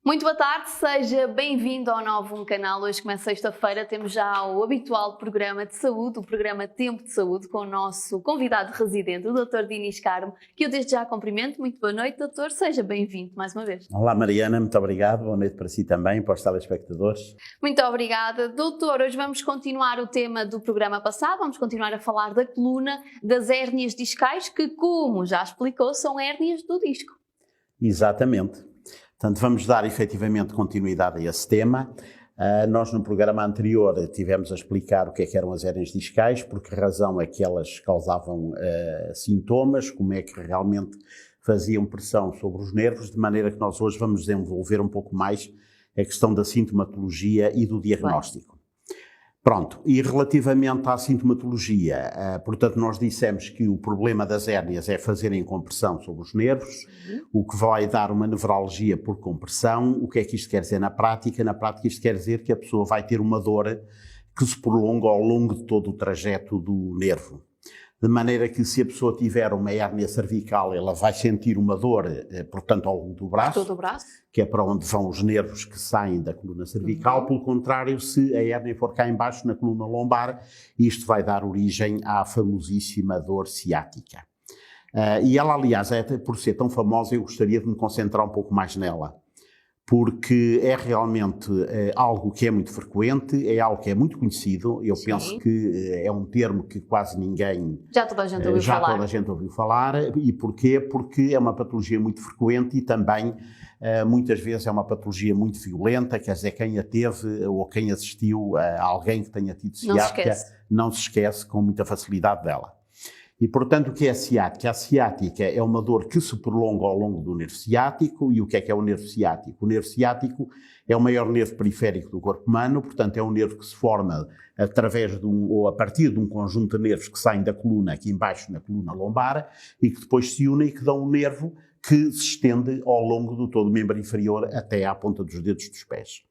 Muito boa tarde, seja bem-vindo ao Novo Canal. Hoje, como é sexta-feira, temos já o habitual programa de saúde, o programa Tempo de Saúde, com o nosso convidado residente, o Dr. Dinis Carmo, que eu desde já cumprimento. Muito boa noite, doutor, seja bem-vindo mais uma vez. Olá Mariana, muito obrigado, boa noite para si também, para os telespectadores. Muito obrigada. Doutor, hoje vamos continuar o tema do programa passado, vamos continuar a falar da coluna, das hérnias discais, que, como já explicou, são hérnias do disco. Exatamente. Portanto, vamos dar efetivamente continuidade a esse tema. Nós no programa anterior tivemos a explicar o que eram as hérnias discais, por que razão é que elas causavam sintomas, como é que realmente faziam pressão sobre os nervos, de maneira que nós hoje vamos desenvolver um pouco mais a questão da sintomatologia e do diagnóstico. Pronto, e relativamente à sintomatologia, portanto nós dissemos que o problema das hérnias é fazerem compressão sobre os nervos, o que vai dar uma nevralgia por compressão. O que é que isto quer dizer na prática? Na prática isto quer dizer que a pessoa vai ter uma dor que se prolonga ao longo de todo o trajeto do nervo. De maneira que se a pessoa tiver uma hérnia cervical, ela vai sentir uma dor, portanto, ao longo do braço, todo o braço, que é para onde vão os nervos que saem da coluna cervical. Pelo contrário, se a hérnia for cá em baixo, na coluna lombar, isto vai dar origem à famosíssima dor ciática. E ela, aliás, por ser tão famosa, eu gostaria de me concentrar um pouco mais nela, porque é realmente algo que é muito frequente, é algo que é muito conhecido. Eu penso que é um termo que quase ninguém... Já toda a gente ouviu falar. Já toda a gente ouviu falar. E porquê? Porque é uma patologia muito frequente e também, muitas vezes, é uma patologia muito violenta. Quer dizer, quem a teve ou quem assistiu a alguém que tenha tido ciática não se esquece com muita facilidade dela. E, portanto, o que é a ciática? A ciática é uma dor que se prolonga ao longo do nervo ciático. E o que é o nervo ciático? O nervo ciático é o maior nervo periférico do corpo humano, portanto é um nervo que se forma através ou a partir de um conjunto de nervos que saem da coluna, aqui embaixo na coluna lombar, e que depois se unem e que dão um nervo que se estende ao longo do todo o membro inferior até à ponta dos dedos dos pés.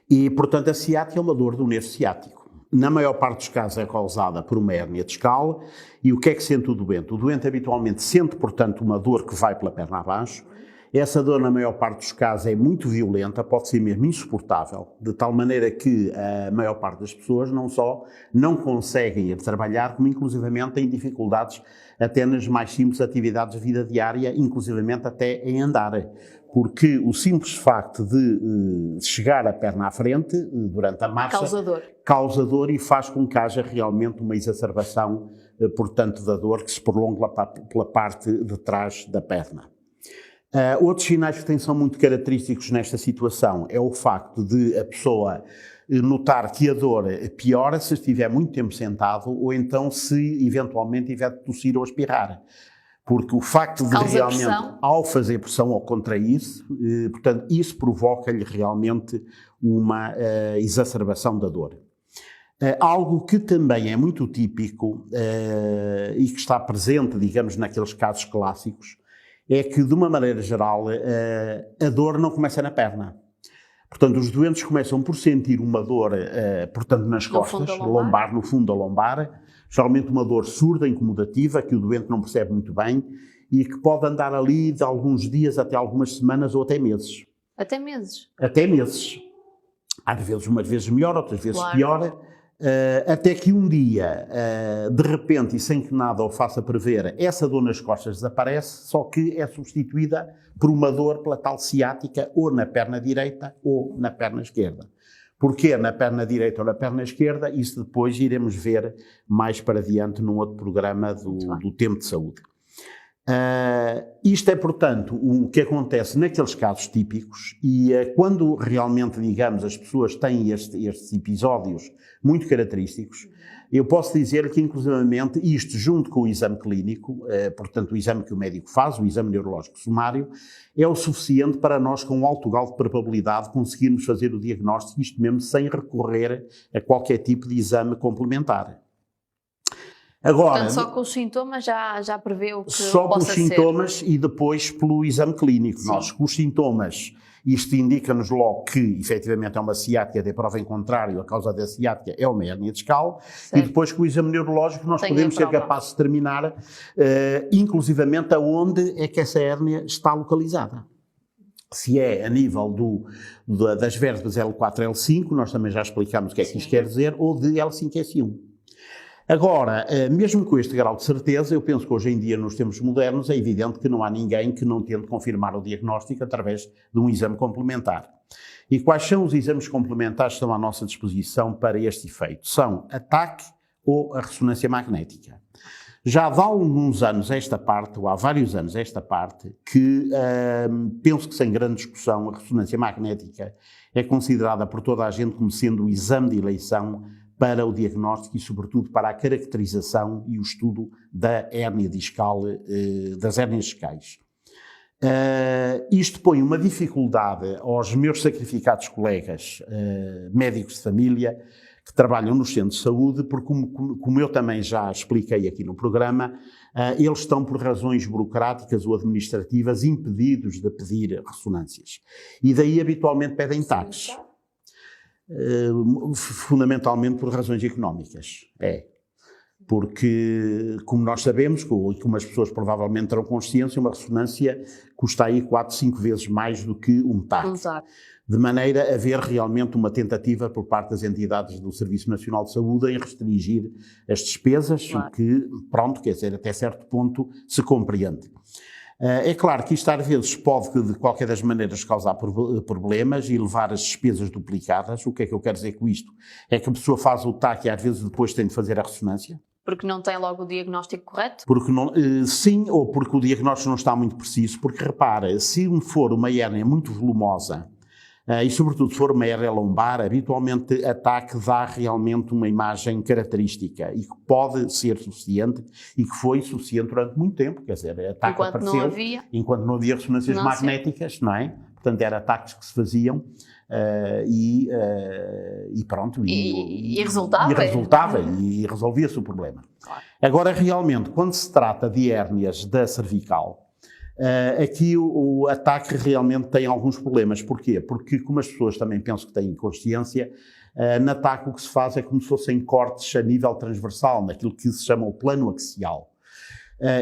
E, portanto, a ciática é uma dor do nervo ciático. Na maior parte dos casos é causada por uma hérnia discal. E o que é que sente o doente? O doente habitualmente sente, portanto, uma dor que vai pela perna abaixo. Essa dor, na maior parte dos casos, é muito violenta, pode ser mesmo insuportável, de tal maneira que a maior parte das pessoas não só não conseguem ir trabalhar, como inclusivamente têm dificuldades até nas mais simples atividades de vida diária, inclusivamente até em andar. Porque o simples facto de chegar a perna à frente durante a marcha causa dor e faz com que haja realmente uma exacerbação, portanto, da dor que se prolonga pela parte de trás da perna. Outros sinais que são muito característicos nesta situação é o facto de a pessoa notar que a dor piora se estiver muito tempo sentado ou então se eventualmente tiver de tossir ou espirrar. Porque o facto de realmente, ao fazer pressão ou contrair-se, portanto, isso provoca-lhe realmente uma exacerbação da dor. Algo que também é muito típico e que está presente, digamos, naqueles casos clássicos, é que, de uma maneira geral, a dor não começa na perna. Portanto, os doentes começam por sentir uma dor, portanto, nas costas, lombar, no fundo da lombar, geralmente uma dor surda, incomodativa, que o doente não percebe muito bem e que pode andar ali de alguns dias até algumas semanas ou até meses. Até meses? Até meses. Às vezes, umas vezes melhor, outras vezes pior. Até que um dia, de repente, e sem que nada o faça prever, essa dor nas costas desaparece, só que é substituída por uma dor pela tal ciática ou na perna direita ou na perna esquerda. Porquê na perna direita ou na perna esquerda? Isso depois iremos ver mais para diante num outro programa do Tempo de Saúde. Isto é, portanto, o que acontece naqueles casos típicos e quando realmente, digamos, as pessoas têm estes episódios muito característicos, eu posso dizer que, inclusivamente, isto junto com o exame clínico, portanto, o exame que o médico faz, o exame neurológico sumário, é o suficiente para nós, com um alto grau de probabilidade, conseguirmos fazer o diagnóstico, isto mesmo sem recorrer a qualquer tipo de exame complementar. Agora, portanto, só com os sintomas já prevê o que só possa pelos sintomas e depois pelo exame clínico. Sim. Nós, com os sintomas Isto indica-nos logo que, efetivamente, é uma ciática, de prova em contrário, a causa da ciática é uma hérnia discal, e depois com o exame neurológico nós podemos ser capazes de determinar, inclusivamente, aonde é que essa hérnia está localizada. Se é a nível das vértebras L4 e L5, nós também já explicamos o que é que isto quer dizer, ou de L5-S1. Agora, mesmo com este grau de certeza, eu penso que hoje em dia, nos tempos modernos, é evidente que não há ninguém que não tente confirmar o diagnóstico através de um exame complementar. E quais são os exames complementares que estão à nossa disposição para este efeito? São a TAC ou a ressonância magnética. Já há alguns anos esta parte, ou há vários anos esta parte, que penso que sem grande discussão a ressonância magnética é considerada por toda a gente como sendo o exame de eleição para o diagnóstico e, sobretudo, para a caracterização e o estudo da hérnia discal, das hérnias discais. Isto põe uma dificuldade aos meus sacrificados colegas médicos de família que trabalham nos centros de saúde, porque, como eu também já expliquei aqui no programa, eles estão, por razões burocráticas ou administrativas, impedidos de pedir ressonâncias. E daí, habitualmente, pedem TACs. Fundamentalmente por razões económicas. Porque, como nós sabemos, e como as pessoas provavelmente terão consciência, uma ressonância custa aí 4, 5 vezes mais do que um TAC. De maneira a haver realmente uma tentativa por parte das entidades do Serviço Nacional de Saúde em restringir as despesas, o que, pronto, quer dizer, até certo ponto se compreende. É claro que isto às vezes pode, de qualquer das maneiras, causar problemas e levar as despesas duplicadas. O que é que eu quero dizer com isto? É que a pessoa faz o TAC e às vezes depois tem de fazer a ressonância. Porque não tem logo o diagnóstico correto? Porque não, sim, ou porque o diagnóstico não está muito preciso. Porque repara, se for uma hérnia muito volumosa, e sobretudo se for uma hérnia lombar, habitualmente a TAC dá realmente uma imagem característica e que pode ser suficiente e que foi suficiente durante muito tempo, quer dizer, a TAC apareceu enquanto não havia ressonâncias magnéticas, não é? Portanto, eram TACs que se faziam e pronto. E resultava e resolvia-se o problema. Claro. Agora, realmente, quando se trata de hérnias da cervical, aqui o ataque realmente tem alguns problemas. Porquê? Porque, como as pessoas também penso que têm consciência, no ataque o que se faz é como se fossem cortes a nível transversal, naquilo que se chama o plano axial.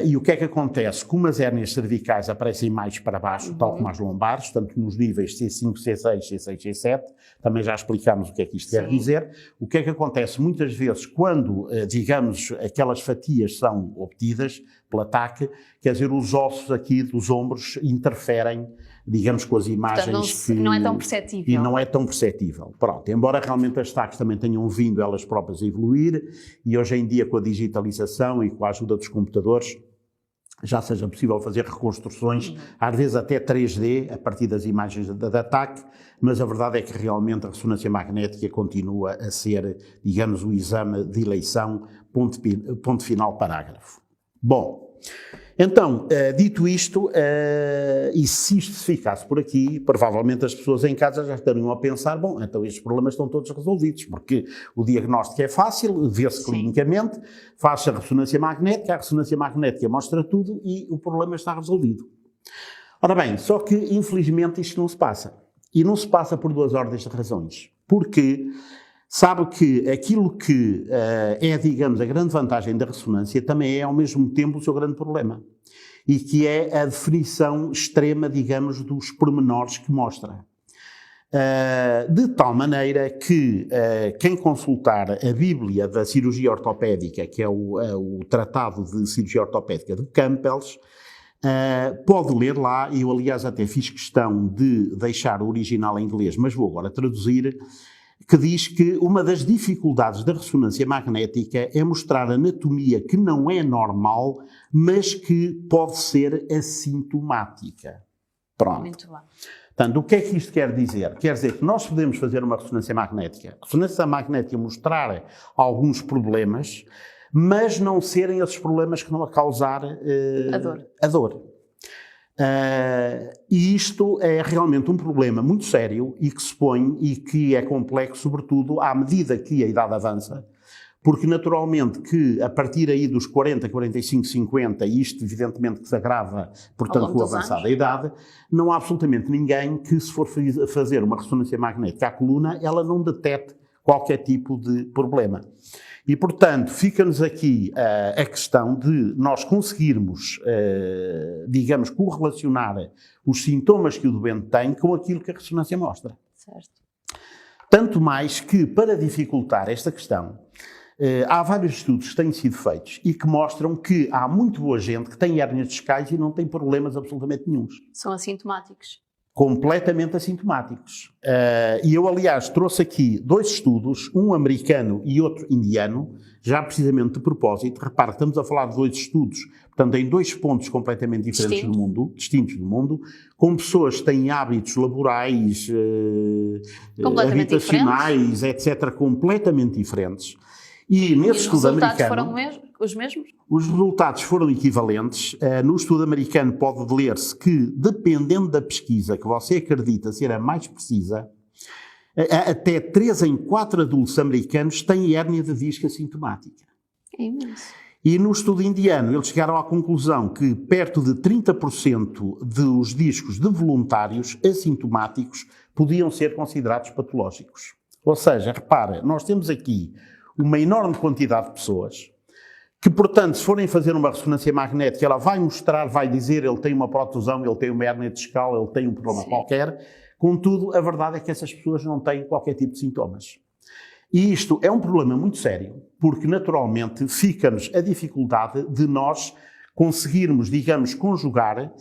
E o que é que acontece? Como as hérnias cervicais aparecem mais para baixo, tal como as lombares, tanto nos níveis C5, C6, C6, C7, também já explicámos o que é que isto quer dizer. O que é que acontece? Muitas vezes, quando, digamos, aquelas fatias são obtidas pelo ataque, quer dizer, os ossos aqui dos ombros interferem, digamos, com as imagens. Portanto, não é tão perceptível. E não é tão perceptível. Pronto, embora realmente as TACs também tenham vindo elas próprias a evoluir, e hoje em dia com a digitalização e com a ajuda dos computadores, já seja possível fazer reconstruções, às vezes até 3D, a partir das imagens da TAC, mas a verdade é que realmente a ressonância magnética continua a ser, digamos, o exame de eleição, ponto final, parágrafo. Bom, então, dito isto, e se isto se ficasse por aqui, provavelmente as pessoas em casa já estariam a pensar, bom, então estes problemas estão todos resolvidos, porque o diagnóstico é fácil, vê-se clinicamente, faz-se a ressonância magnética mostra tudo e o problema está resolvido. Ora bem, só que infelizmente isto não se passa. E não se passa por duas ordens de razões. Porque sabe que aquilo que é, digamos, a grande vantagem da ressonância também é, ao mesmo tempo, o seu grande problema. E que é a definição extrema, digamos, dos pormenores que mostra. De tal maneira que quem consultar a Bíblia da Cirurgia Ortopédica, que é o Tratado de Cirurgia Ortopédica de Campbell, pode ler lá, e eu aliás até fiz questão de deixar o original em inglês, mas vou agora traduzir, que diz que uma das dificuldades da ressonância magnética é mostrar anatomia que não é normal, mas que pode ser assintomática. Pronto. Muito bem. Portanto, o que é que isto quer dizer? Quer dizer que nós podemos fazer uma ressonância magnética. A ressonância magnética mostrar alguns problemas, mas não serem esses problemas que vão causar a dor. E isto é realmente um problema muito sério e que se põe e que é complexo, sobretudo à medida que a idade avança, porque naturalmente que a partir aí dos 40, 45, 50, e isto evidentemente que se agrava, portanto, com a avançada idade, não há absolutamente ninguém que, se for fazer uma ressonância magnética à coluna, ela não detecte qualquer tipo de problema. E, portanto, fica-nos aqui a questão de nós conseguirmos, digamos, correlacionar os sintomas que o doente tem com aquilo que a ressonância mostra. Certo. Tanto mais que, para dificultar esta questão, há vários estudos que têm sido feitos e que mostram que há muito boa gente que tem hérnias discais e não tem problemas absolutamente nenhuns. São assintomáticos. Completamente assintomáticos. E eu, aliás, trouxe aqui 2 estudos, um americano e outro indiano, já precisamente de propósito. Repare, estamos a falar de 2 estudos, portanto, em 2 pontos completamente diferentes distintos do mundo, com pessoas que têm hábitos laborais, habitacionais, etc., completamente diferentes. E nesse estudo americano... Os resultados foram os mesmos? Os resultados foram equivalentes. No estudo americano pode ler-se que, dependendo da pesquisa que você acredita ser a mais precisa, até 3 em 4 adultos americanos têm hérnia de disco assintomática. É imenso. E no estudo indiano eles chegaram à conclusão que perto de 30% dos discos de voluntários assintomáticos podiam ser considerados patológicos. Ou seja, repara, nós temos aqui uma enorme quantidade de pessoas que, portanto, se forem fazer uma ressonância magnética, ela vai mostrar, vai dizer, ele tem uma protusão, ele tem uma hérnia discal, ele tem um problema qualquer. Contudo, a verdade é que essas pessoas não têm qualquer tipo de sintomas. E isto é um problema muito sério, porque, naturalmente, fica-nos a dificuldade de nós conseguirmos, digamos, conjugar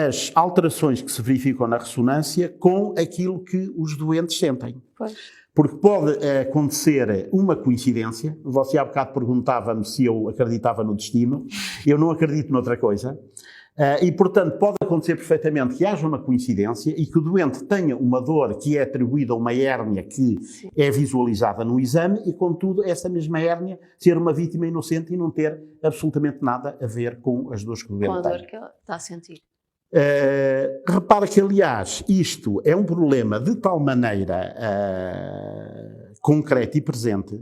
as alterações que se verificam na ressonância com aquilo que os doentes sentem. Pois. Porque pode acontecer uma coincidência. Você há bocado perguntava-me se eu acreditava no destino. Eu não acredito noutra coisa. E, portanto, pode acontecer perfeitamente que haja uma coincidência e que o doente tenha uma dor que é atribuída a uma hérnia que é visualizada no exame e, contudo, essa mesma hérnia ser uma vítima inocente e não ter absolutamente nada a ver com as dores que o doente tem. Com a dor que ela está a sentir. Repara que, aliás, isto é um problema de tal maneira concreto e presente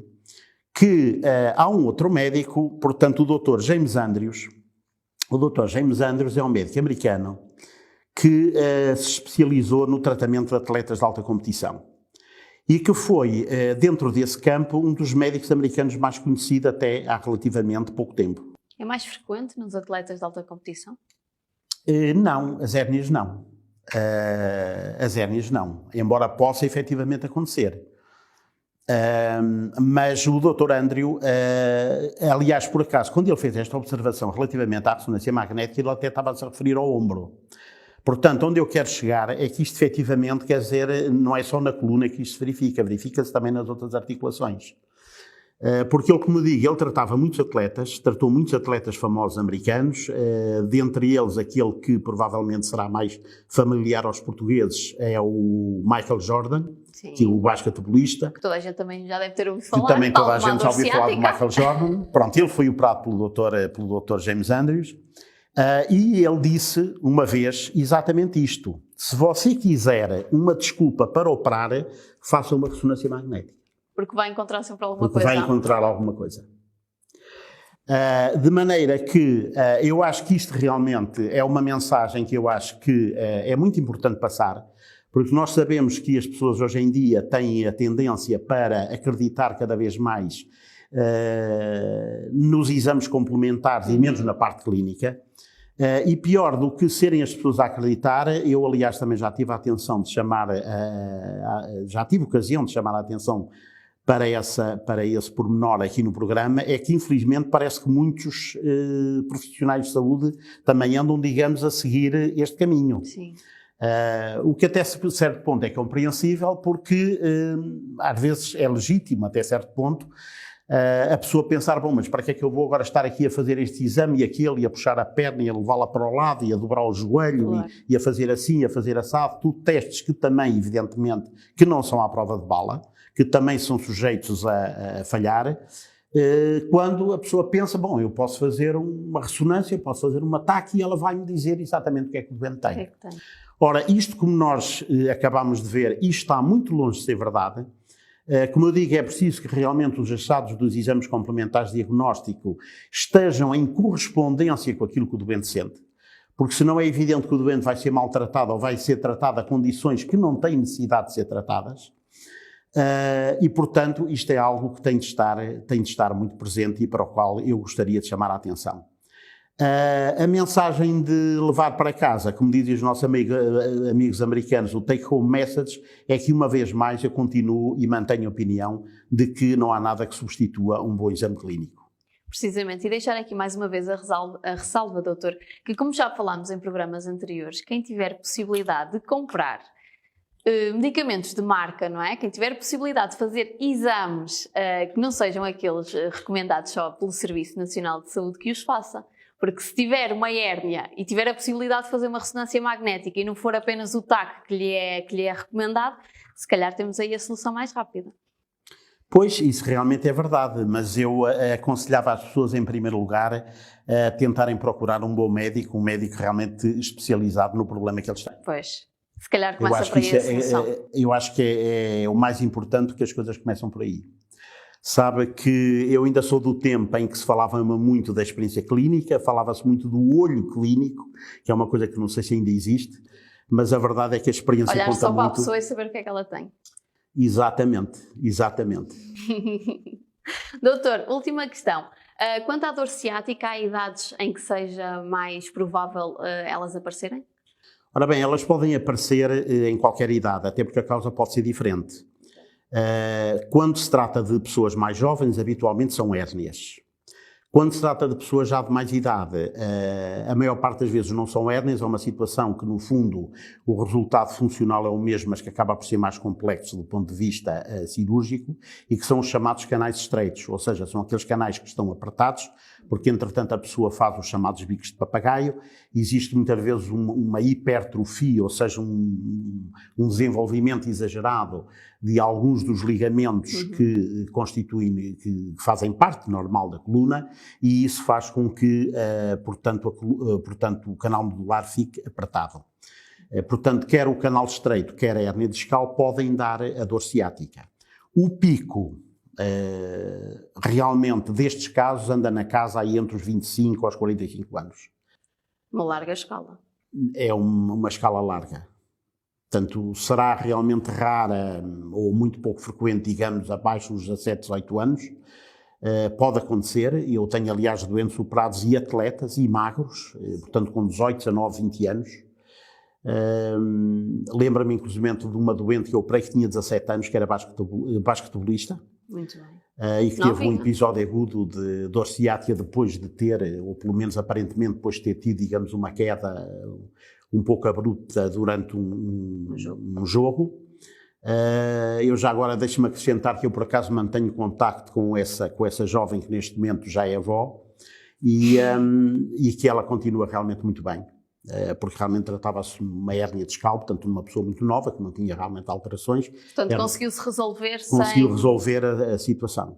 que há um outro médico, portanto o Dr. James Andrews. O Dr. James Andrews é um médico americano que se especializou no tratamento de atletas de alta competição e que foi, dentro desse campo, um dos médicos americanos mais conhecido até há relativamente pouco tempo. É mais frequente nos atletas de alta competição? Não, as hérnias não. As hérnias não, embora possa efetivamente acontecer. Mas o Dr. Andrew, aliás, por acaso, quando ele fez esta observação relativamente à ressonância magnética, ele até estava a se referir ao ombro. Portanto, onde eu quero chegar é que isto efetivamente, quer dizer, não é só na coluna que isto se verifica, verifica-se também nas outras articulações. Porque ele, como digo, ele tratava muitos atletas, tratou muitos atletas famosos americanos, dentre eles aquele que provavelmente será mais familiar aos portugueses é o Michael Jordan, que é o basquetebolista. Que toda a gente também já deve ter ouvido falar. Que também toda a gente já ouviu falar do Michael Jordan. Pronto, ele foi operado pelo Dr. James Andrews e ele disse uma vez exatamente isto: se você quiser uma desculpa para operar, faça uma ressonância magnética. Porque vai encontrar sempre alguma coisa. Porque vai encontrar alguma coisa. De maneira que eu acho que isto realmente é uma mensagem que eu acho que é muito importante passar, porque nós sabemos que as pessoas hoje em dia têm a tendência para acreditar cada vez mais nos exames complementares e menos na parte clínica. E pior do que serem as pessoas a acreditar, eu aliás também já tive a atenção de chamar, já tive ocasião de chamar a atenção para esse pormenor aqui no programa, é que infelizmente parece que muitos profissionais de saúde também andam, digamos, a seguir este caminho. Sim. O que até certo ponto é compreensível, porque às vezes é legítimo até certo ponto a pessoa pensar, bom, mas para que é que eu vou agora estar aqui a fazer este exame e aquele, e a puxar a perna e a levá-la para o lado e a dobrar o joelho, claro, e a fazer assim, a fazer assado, tudo testes que também, evidentemente, que não são à prova de bala, que também são sujeitos a falhar, quando a pessoa pensa, bom, eu posso fazer uma ressonância, posso fazer um ataque e ela vai-me dizer exatamente o que é que o doente tem. Ora, isto, como nós acabamos de ver, isto está muito longe de ser verdade. Como eu digo, é preciso que realmente os achados dos exames complementares de diagnóstico estejam em correspondência com aquilo que o doente sente, porque senão é evidente que o doente vai ser maltratado ou vai ser tratado a condições que não têm necessidade de ser tratadas. E, portanto, isto é algo que tem de estar muito presente e para o qual eu gostaria de chamar a atenção. A mensagem de levar para casa, como dizem os nossos amigos americanos, o take-home message, é que uma vez mais eu continuo e mantenho a opinião de que não há nada que substitua um bom exame clínico. Precisamente, e deixar aqui mais uma vez a ressalva, doutor, que como já falámos em programas anteriores, quem tiver possibilidade de comprar medicamentos de marca, não é? Quem tiver possibilidade de fazer exames que não sejam aqueles recomendados só pelo Serviço Nacional de Saúde, que os faça. Porque se tiver uma hérnia e tiver a possibilidade de fazer uma ressonância magnética e não for apenas o TAC que lhe é recomendado, se calhar temos aí a solução mais rápida. Pois, isso realmente é verdade, mas eu aconselhava as pessoas, em primeiro lugar, a tentarem procurar um bom médico, um médico realmente especializado no problema que eles têm. Pois, se calhar começa por aí a solução. Eu acho que é o mais importante, que as coisas começam por aí. Sabe que eu ainda sou do tempo em que se falava muito da experiência clínica, falava-se muito do olho clínico, que é uma coisa que não sei se ainda existe, mas a verdade é que a experiência olhar conta só muito. para a pessoa e saber o que é que ela tem. Exatamente. Doutor, última questão. Quanto à dor ciática, há idades em que seja mais provável elas aparecerem? Ora bem, elas podem aparecer em qualquer idade, até porque a causa pode ser diferente. Quando se trata de pessoas mais jovens, habitualmente são hérnias. Quando se trata de pessoas já de mais idade, a maior parte das vezes não são hérnias, é uma situação que, no fundo, o resultado funcional é o mesmo, mas que acaba por ser mais complexo do ponto de vista cirúrgico, e que são os chamados canais estreitos, ou seja, são aqueles canais que estão apertados, porque, entretanto, a pessoa faz os chamados bicos de papagaio, existe muitas vezes uma hipertrofia, ou seja, um desenvolvimento exagerado de alguns dos ligamentos que constituem, que fazem parte normal da coluna, e isso faz com que, portanto, o canal medular fique apertado. Portanto, quer o canal estreito, quer a hérnia discal podem dar a dor ciática. O pico, realmente, destes casos, anda na casa aí entre os 25 aos 45 anos. Uma larga escala. É uma escala larga. Portanto, será realmente rara ou muito pouco frequente, digamos, abaixo dos 17, 18 anos. Pode acontecer. Eu tenho, aliás, doentes operados e atletas e magros, portanto, com 18, 19, 20 anos. Lembro-me, inclusive, de uma doente que eu operei que tinha 17 anos, que era basquetebolista. Muito bem. E que teve um episódio agudo de dor ciática depois de ter, ou pelo menos aparentemente depois de ter tido, digamos, uma queda um pouco abrupta durante um jogo. Eu já agora, deixe-me acrescentar que eu por acaso mantenho contacto com essa jovem que neste momento já é avó e que ela continua realmente muito bem. Porque realmente tratava-se de uma hérnia discal, portanto, uma pessoa muito nova, que não tinha realmente alterações. Portanto, conseguiu-se resolver Conseguiu resolver a situação.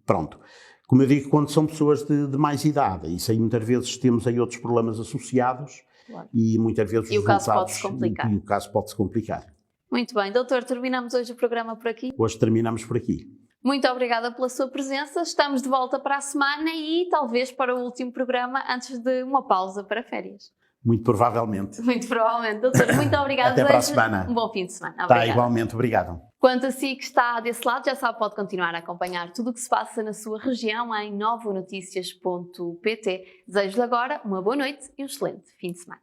Pronto. Como eu digo, quando são pessoas de mais idade, isso aí muitas vezes temos aí outros problemas associados, claro. E muitas vezes o caso pode-se complicar. E o caso pode-se complicar. Muito bem. Doutor, terminamos hoje o programa por aqui? Hoje terminamos por aqui. Muito obrigada pela sua presença. Estamos de volta para a semana e talvez para o último programa antes de uma pausa para férias. Muito provavelmente. Muito provavelmente. Doutor, muito obrigada. Até para a semana. Um bom fim de semana. Está igualmente. Obrigado. Quanto a si que está desse lado, já sabe, pode continuar a acompanhar tudo o que se passa na sua região em novonoticias.pt. Desejo-lhe agora uma boa noite e um excelente fim de semana.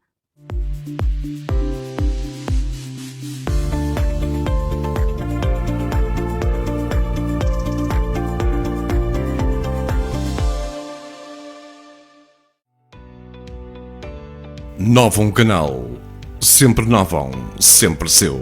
Novum Canal. Sempre Novum, sempre seu.